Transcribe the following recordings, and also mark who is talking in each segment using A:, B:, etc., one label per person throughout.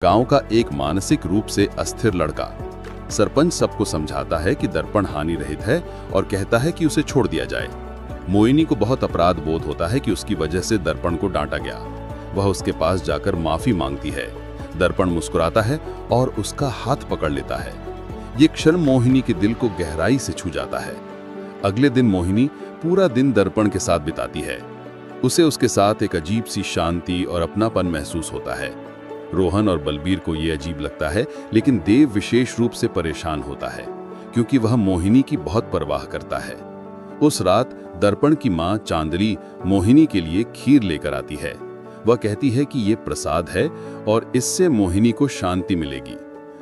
A: गांव का एक मानसिक रूप से अस्थिर लड़का। सरपंच सबको समझाता है कि दर्पण हानि रहित है और कहता है कि उसे छोड़ दिया जाए। मोहिनी को बहुत अपराध बोध होता है कि उसकी वजह से दर्पण को डांटा गया। वह उसके पास जाकर माफी मांगती है। दर्पण मुस्कुराता है और उसका हाथ पकड़ लेता है। ये क्षण मोहिनी के दिल को गहराई से छू जाता है। अगले दिन मोहिनी पूरा दिन दर्पण के साथ बिताती है। उसे उसके साथ एक अजीब सी शांति और अपनापन महसूस होता है। रोहन और बलबीर को यह अजीब लगता है, लेकिन देव विशेष रूप से परेशान होता है क्योंकि वह मोहिनी की बहुत परवाह करता है। उस रात दर्पण की मां चांदली मोहिनी के लिए खीर लेकर आती है। वह कहती है कि ये प्रसाद है और इससे मोहिनी को शांति मिलेगी।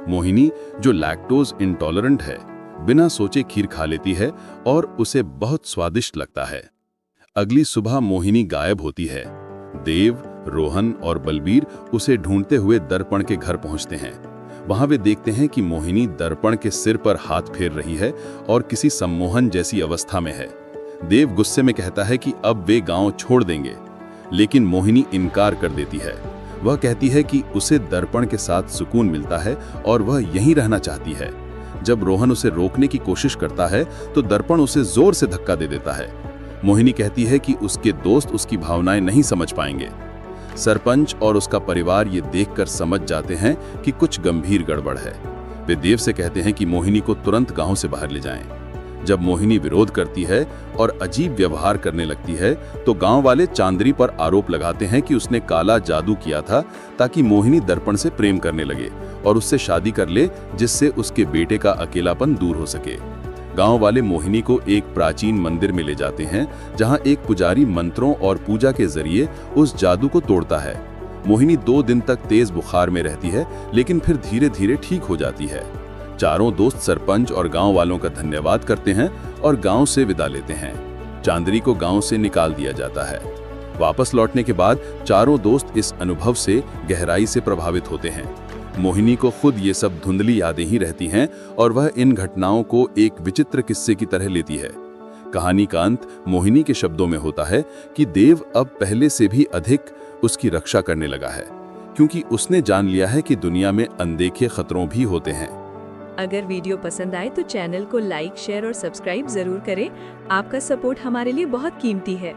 A: मोहिनी, जो लैक्टोज इंटॉलरेंट है, बिना सोचे खीर खा लेती है और उसे बहुत स्वादिष्ट लगता है। अगली सुबह मोहिनी गायब होती है। देव, रोहन और बलबीर उसे ढूंढते हुए दर्पण के घर पहुंचते हैं। वहां वे देखते हैं कि मोहिनी दर्पण के सिर पर हाथ फेर रही है और किसी सम्मोहन जैसी अवस्था में है। देव गुस्से में कहता है कि अब वे गांव छोड़ देंगे, लेकिन मोहिनी इनकार कर देती है। वह कहती है कि उसे दर्पण के साथ सुकून मिलता है और वह यहीं रहना चाहती है। जब रोहन उसे रोकने की कोशिश करता है तो दर्पण उसे जोर से धक्का दे देता है। मोहिनी कहती है कि उसके दोस्त उसकी भावनाएं नहीं समझ पाएंगे। सरपंच और उसका परिवार ये देखकर समझ जाते हैं कि कुछ गंभीर गड़बड़ है। वे देव से कहते हैं कि मोहिनी को तुरंत गांव से बाहर ले जाएं। जब मोहिनी विरोध करती है और अजीब व्यवहार करने लगती है तो गांव वाले चांदरी पर आरोप लगाते हैं कि उसने काला जादू किया था ताकि मोहिनी दर्पण से प्रेम करने लगे और उससे शादी कर ले, जिससे उसके बेटे का अकेलापन दूर हो सके। गांव वाले मोहिनी को एक प्राचीन मंदिर में ले जाते हैं, जहां एक पुजारी मंत्रों और पूजा के जरिए उस जादू को तोड़ता है। मोहिनी 2 दिन तक तेज बुखार में रहती है, लेकिन फिर धीरे धीरे ठीक हो जाती है। चारों दोस्त सरपंच और गांव वालों का धन्यवाद करते हैं और गांव से विदा लेते हैं। चांदरी को गांव से निकाल दिया जाता है। वापस लौटने के बाद चारों दोस्त इस अनुभव से गहराई से प्रभावित होते हैं। मोहिनी को खुद ये सब धुंधली यादें ही रहती हैं और वह इन घटनाओं को एक विचित्र किस्से की तरह लेती है। कहानी का अंत मोहिनी के शब्दों में होता है कि देव अब पहले से भी अधिक उसकी रक्षा करने लगा है, क्योंकि उसने जान लिया है कि दुनिया में अनदेखे खतरों भी होते हैं।
B: अगर वीडियो पसंद आए तो चैनल को लाइक, शेयर और सब्सक्राइब जरूर करें। आपका सपोर्ट हमारे लिए बहुत कीमती है।